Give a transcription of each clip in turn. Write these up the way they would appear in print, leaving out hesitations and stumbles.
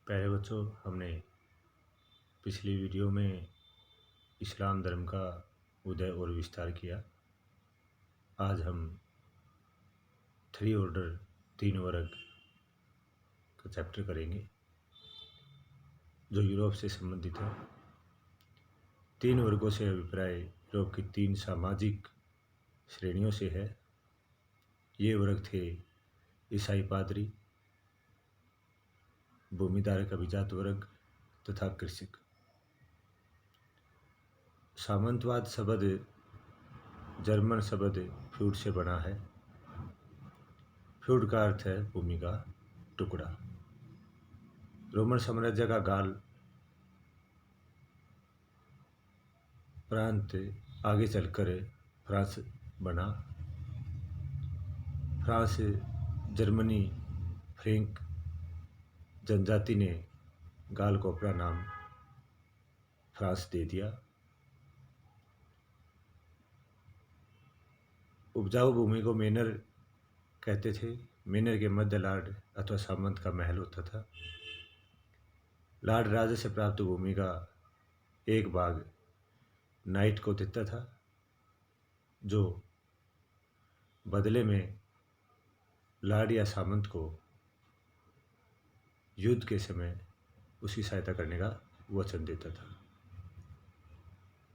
प्यारे बच्चों, हमने पिछली वीडियो में इस्लाम धर्म का उदय और विस्तार किया। आज हम थ्री ऑर्डर तीन वर्ग का चैप्टर करेंगे जो यूरोप से संबंधित है। तीन वर्गों से अभिप्राय यूरोप की तीन सामाजिक श्रेणियों से है। ये वर्ग थे ईसाई पादरी, भूमिधारक अभिजात वर्ग तथा कृषक। सामंतवाद शब्द जर्मन शब्द फ्यूड से बना है। फ्यूड का अर्थ है भूमि का टुकड़ा। रोमन साम्राज्य का गाल प्रांत आगे चलकर फ्रांस बना। फ्रांस, जर्मनी, फ्रेंक जनजाति ने गाल को अपना नाम फ्रांस दे दिया। उपजाऊ भूमि को मेनर कहते थे। मेनर के मध्य लार्ड अथवा सामंत का महल होता था। लार्ड राजा से प्राप्त भूमि का एक भाग नाइट को देता था, जो बदले में लार्ड या सामंत को युद्ध के समय उसकी सहायता करने का वचन देता था।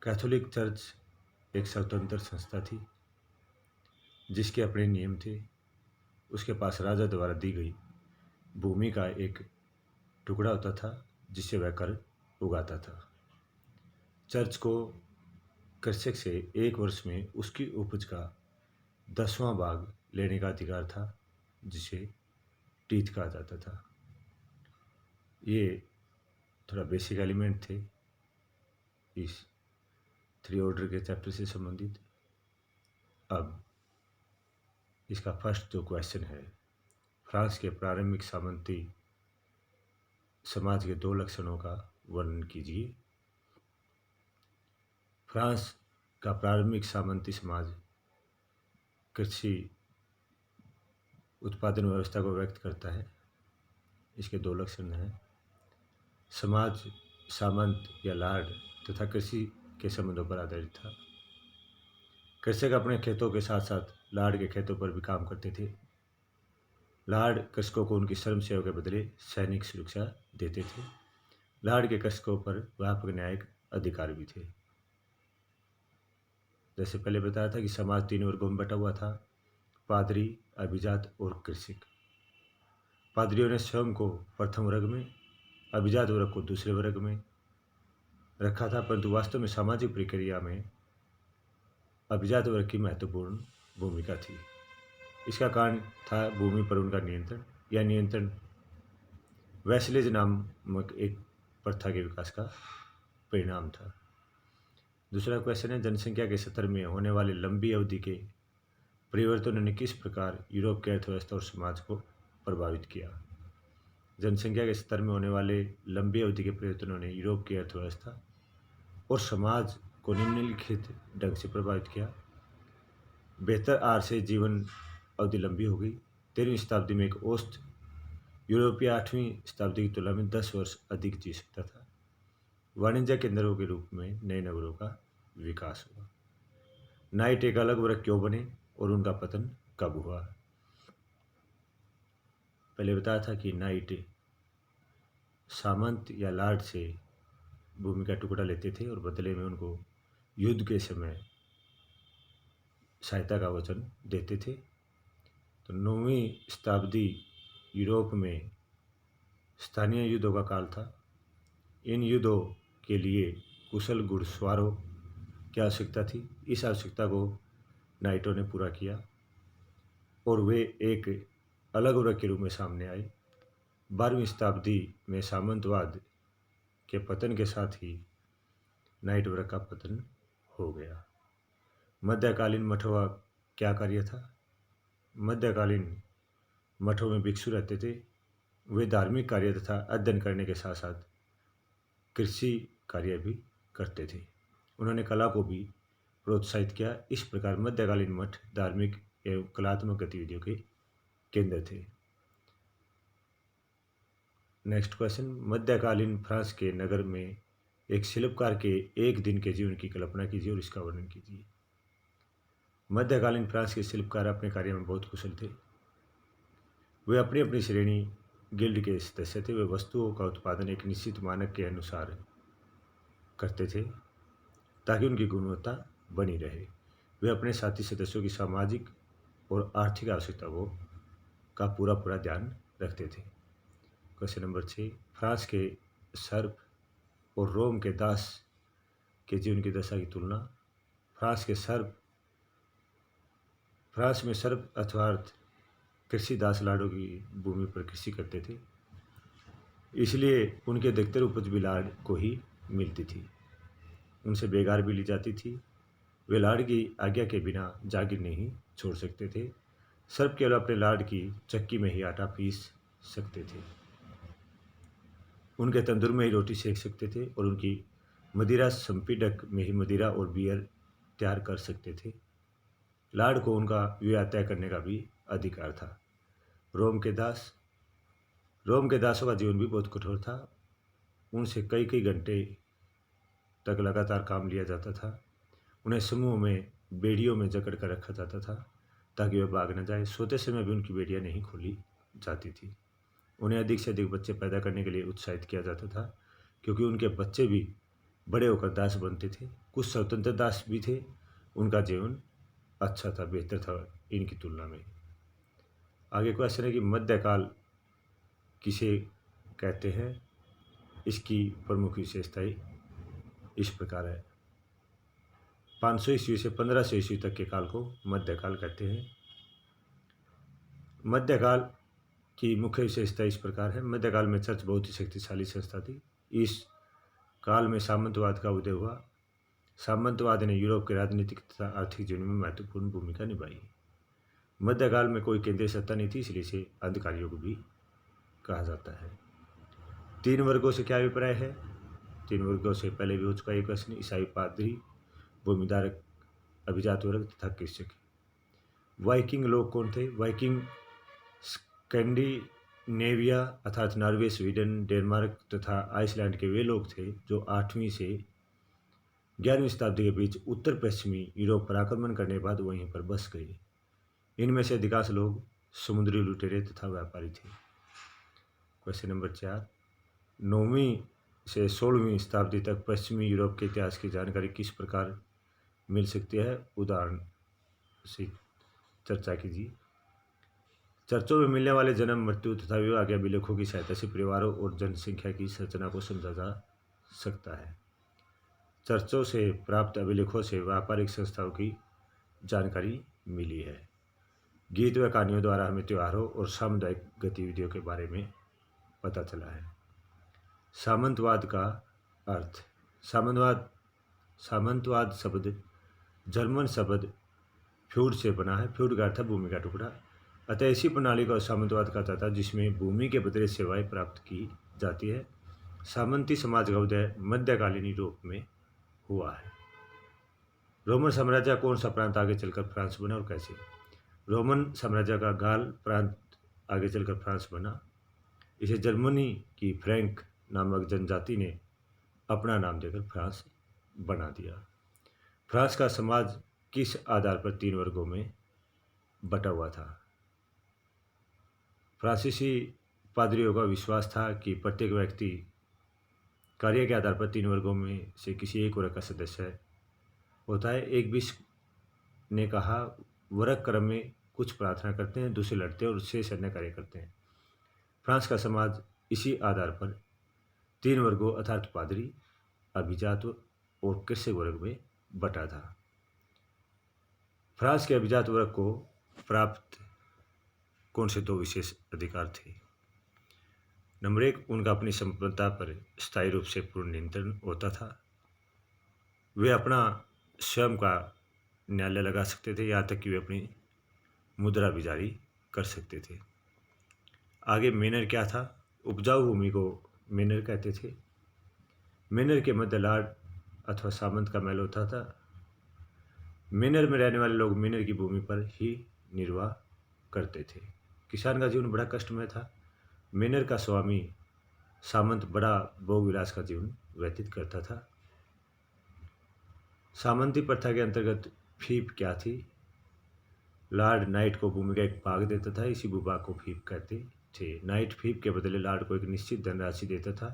कैथोलिक चर्च एक स्वतंत्र संस्था थी जिसके अपने नियम थे। उसके पास राजा द्वारा दी गई भूमि का एक टुकड़ा होता था जिससे वह कर उगाता था। चर्च को कृषक से एक वर्ष में उसकी उपज का 10वां भाग लेने का अधिकार था, जिसे टीथ कहा जाता था। ये थोड़ा बेसिक एलिमेंट थे इस थ्री ऑर्डर के चैप्टर से संबंधित। अब इसका फर्स्ट जो क्वेश्चन है, फ्रांस के प्रारंभिक सामंती समाज के दो लक्षणों का वर्णन कीजिए। फ्रांस का प्रारंभिक सामंती समाज कृषि उत्पादन व्यवस्था को व्यक्त करता है। इसके दो लक्षण हैं। समाज सामंत या लार्ड तथा कृषि के संबंधों पर आधारित था। कृषक अपने खेतों के साथ साथ लार्ड के खेतों पर भी काम करते थे। लार्ड कृषकों को उनकी श्रम सेवा के बदले सैनिक सुरक्षा देते थे। लार्ड के कृषकों पर व्यापक न्यायिक अधिकार भी थे। जैसे पहले बताया था कि समाज तीन वर्गों में बटा हुआ था: पादरी, अभिजात और कृषक। पादरियों ने स्वयं को प्रथम वर्ग में, अभिजात वर्ग को दूसरे वर्ग में रखा था, परंतु वास्तव में सामाजिक प्रक्रिया में अभिजात वर्ग की महत्वपूर्ण भूमिका थी। इसका कारण था भूमि पर उनका नियंत्रण। यह नियंत्रण वैसलेज नामक एक प्रथा के विकास का परिणाम था। दूसरा क्वेश्चन है, जनसंख्या के स्तर में होने वाले लंबी अवधि के परिवर्तनों ने किस प्रकार यूरोप की अर्थव्यवस्था और समाज को प्रभावित किया। जनसंख्या के स्तर में होने वाले लंबी अवधि के परिवर्तनों ने यूरोप की अर्थव्यवस्था और समाज को निम्नलिखित ढंग से प्रभावित किया। बेहतर आहार से जीवन अवधि लंबी हो गई। 13वीं शताब्दी में एक औसत यूरोपीय 8वीं शताब्दी की तुलना में 10 वर्ष अधिक जी सकता था। वाणिज्य केंद्रों के रूप में नए नगरों का विकास हुआ। नाइट एक अलग वर्ग क्यों बने और उनका पतन कब हुआ। पहले बताया था कि नाइट सामंत या लार्ड से भूमि का टुकड़ा लेते थे और बदले में उनको युद्ध के समय सहायता का वचन देते थे। तो 9वीं शताब्दी यूरोप में स्थानीय युद्धों का काल था। इन युद्धों के लिए कुशल घुड़सवारों की आवश्यकता थी। इस आवश्यकता को नाइटों ने पूरा किया और वे एक अलग वर्ग के रूप में सामने आए। 12वीं शताब्दी में सामंतवाद के पतन के साथ ही नाइट वर्ग का पतन हो गया। मध्यकालीन मठों का क्या कार्य था। मध्यकालीन मठों में भिक्षु रहते थे। वे धार्मिक कार्य तथा अध्ययन करने के साथ साथ कृषि कार्य भी करते थे। उन्होंने कला को भी प्रोत्साहित किया। इस प्रकार मध्यकालीन मठ धार्मिक एवं कलात्मक गतिविधियों के केंद्र थे। नेक्स्ट क्वेश्चन, मध्यकालीन फ्रांस के नगर में एक शिल्पकार के एक दिन के जीवन की कल्पना कीजिए और इसका वर्णन कीजिए। मध्यकालीन फ्रांस के शिल्पकार अपने कार्य में बहुत कुशल थे। वे अपनी अपनी श्रेणी गिल्ड के सदस्य थे। वे वस्तुओं का उत्पादन एक निश्चित मानक के अनुसार करते थे ताकि उनकी गुणवत्ता बनी रहे। वे अपने साथी सदस्यों की सामाजिक और आर्थिक आवश्यकताओं का पूरा ध्यान रखते थे। क्वेश्चन नंबर 6, फ्रांस के सर्प और रोम के दास के जीवन की दशा की तुलना। फ्रांस में सर्प अर्थात कृषि दास लाड़ों की भूमि पर कृषि करते थे, इसलिए उनके अधिकतर उपज भी लाड़ को ही मिलती थी। उनसे बेगार भी ली जाती थी। वे लाड़ की आज्ञा के बिना जागीर नहीं छोड़ सकते थे। सर्प केवल अपने लाड़ की चक्की में ही आटा पीस सकते थे, उनके तंदूर में ही रोटी सेक सकते थे और उनकी मदिरा संपीडक में ही मदिरा और बियर तैयार कर सकते थे। लाड़ को उनका विवाह तय करने का भी अधिकार था। रोम के दासों का जीवन भी बहुत कठोर था। उनसे कई घंटे तक लगातार काम लिया जाता था। उन्हें समूह में बेड़ियों में जकड़ कर रखा जाता था ताकि वे भाग न जाए। सोते समय भी उनकी बेड़ियाँ नहीं खोली जाती थी। उन्हें अधिक से अधिक बच्चे पैदा करने के लिए उत्साहित किया जाता था, क्योंकि उनके बच्चे भी बड़े होकर दास बनते थे। कुछ स्वतंत्र दास भी थे। उनका जीवन अच्छा था, बेहतर था इनकी तुलना में। आगे क्वेश्चन है कि मध्यकाल किसे कहते हैं। इसकी प्रमुख विशेषताएं इस प्रकार है। 500 ईस्वी से 1500 ईस्वी तक के काल को मध्यकाल कहते हैं। मध्यकाल की मुख्य विशेषता इस प्रकार है। मध्यकाल में चर्च बहुत ही शक्तिशाली संस्था थी। इस काल में सामंतवाद का उदय हुआ। सामंतवाद ने यूरोप के राजनीतिक तथा आर्थिक जीवन में महत्वपूर्ण भूमिका निभाई। मध्यकाल में कोई केंद्रीय सत्ता नहीं थी, इसलिए इसे अंधकार युग भी कहा जाता है। 3 वर्गों से क्या अभिप्राय है। 3 वर्गों से पहले भी हो चुका है क्वेश्चन। ईसाई, पादरी, भूमिधारक, अभिजात वर्ग तथा कृषक। वाइकिंग लोग कौन थे। वाइकिंग स्कैंडिनेविया अर्थात नॉर्वे, स्वीडन, डेनमार्क तथा आइसलैंड के वे लोग थे जो 8वीं से 11वीं शताब्दी के बीच उत्तर पश्चिमी यूरोप पर आक्रमण करने के बाद वहीं पर बस गए। इनमें से अधिकांश लोग समुद्री लुटेरे तथा व्यापारी थे। क्वेश्चन नंबर 4, 9वीं से 16वीं शताब्दी तक पश्चिमी यूरोप के इतिहास की जानकारी किस प्रकार मिल सकती है। उदाहरण से चर्चा कीजिए। चर्चों में मिलने वाले जन्म, मृत्यु तथा विवाह के अभिलेखों की सहायता से परिवारों और जनसंख्या की संरचना को समझा जा सकता है। चर्चों से प्राप्त अभिलेखों से व्यापारिक संस्थाओं की जानकारी मिली है। गीत व कहानियों द्वारा हमें त्योहारों और सामुदायिक गतिविधियों के बारे में पता चला है। सामंतवाद का अर्थ। सामंतवाद शब्द जर्मन शब्द फ्यूड से बना है। फ्यूड का अर्थ है भूमि का टुकड़ा। अतः ऐसी प्रणाली को सामंतवाद कहा जाता है जिसमें भूमि के बदले सेवाएं प्राप्त की जाती है। सामंती समाज का उदय मध्यकालीन यूरोप में हुआ है। रोमन साम्राज्य कौन सा प्रांत आगे चलकर फ्रांस बना और कैसे। रोमन साम्राज्य का गाल प्रांत आगे चलकर फ्रांस बना। इसे जर्मनी की फ्रैंक नामक जनजाति ने अपना नाम देकर फ्रांस बना दिया। फ्रांस का समाज किस आधार पर 3 वर्गों में बटा हुआ था। फ्रांसीसी पादरियों का विश्वास था कि प्रत्येक व्यक्ति कार्य के आधार पर 3 वर्गों में से किसी एक वर्ग का सदस्य होता है। एक बिशप ने कहा, वर्ग क्रम में कुछ प्रार्थना करते हैं, दूसरे लड़ते हैं और शेष अन्य कार्य करते हैं। फ्रांस का समाज इसी आधार पर 3 वर्गों अर्थात पादरी, अभिजात और कृषक वर्ग में बटा था। फ्रांस के अभिजात वर्ग को प्राप्त कौन से 2 विशेष अधिकार थे। नंबर 1, उनका अपनी संपदा पर स्थायी रूप से पूर्ण नियंत्रण होता था। वे अपना स्वयं का न्यायालय लगा सकते थे, यहाँ तक कि वे अपनी मुद्रा भी जारी कर सकते थे। आगे मेनर क्या था। उपजाऊ भूमि को मेनर कहते थे। मेनर के मध्य लार्ड अथवा सामंत का महल होता था। मेनर में रहने वाले लोग मेनर की भूमि पर ही निर्वाह करते थे। किसान का जीवन बड़ा कष्टमय था। मेनर का स्वामी सामंत बड़ा भोगविलास का जीवन व्यतीत करता था। सामंती प्रथा के अंतर्गत फीप क्या थी? लॉर्ड नाइट को भूमि का एक भाग देता था, इसी भूभाग को फीप कहते थे। नाइट फीप के बदले लॉर्ड को एक निश्चित धनराशि देता था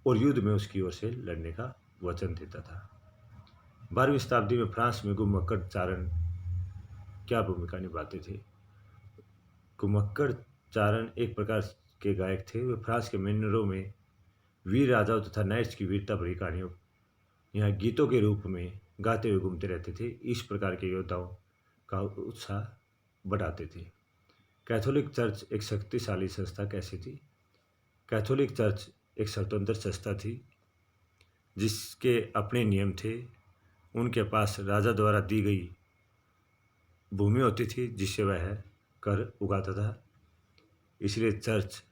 और युद्ध में उसकी ओर से लड़ने का वचन देता था। 12वीं शताब्दी में फ्रांस में घुमक्कड़ चारण क्या भूमिका निभाते थे? घुमक्कड़ चारण एक प्रकार के गायक थे। वे फ्रांस के मैनरों में वीर राजाओं तथा नाइट्स की वीरता भरी कहानियों यहाँ गीतों के रूप में गाते हुए घूमते रहते थे। इस प्रकार के योद्धाओं का उत्साह बढ़ाते थे। कैथोलिक चर्च एक शक्तिशाली संस्था कैसी थी? कैथोलिक चर्च एक स्वतंत्र संस्था थी जिसके अपने नियम थे। उनके पास राजा द्वारा दी गई भूमि होती थी जिससे वह कर उगाता था, इसलिए चर्च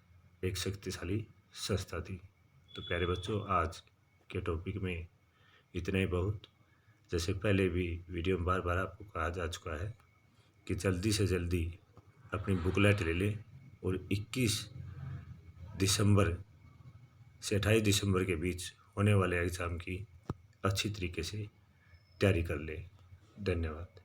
एक शक्तिशाली संस्था थी। तो प्यारे बच्चों, आज के टॉपिक में इतना ही बहुत। जैसे पहले भी वीडियो में बार बार आपको कहा जा चुका है कि जल्दी से जल्दी अपनी बुकलेट ले लें और 21 दिसंबर से 28 दिसंबर के बीच होने वाले एग्ज़ाम की अच्छी तरीके से तैयारी कर लें। धन्यवाद।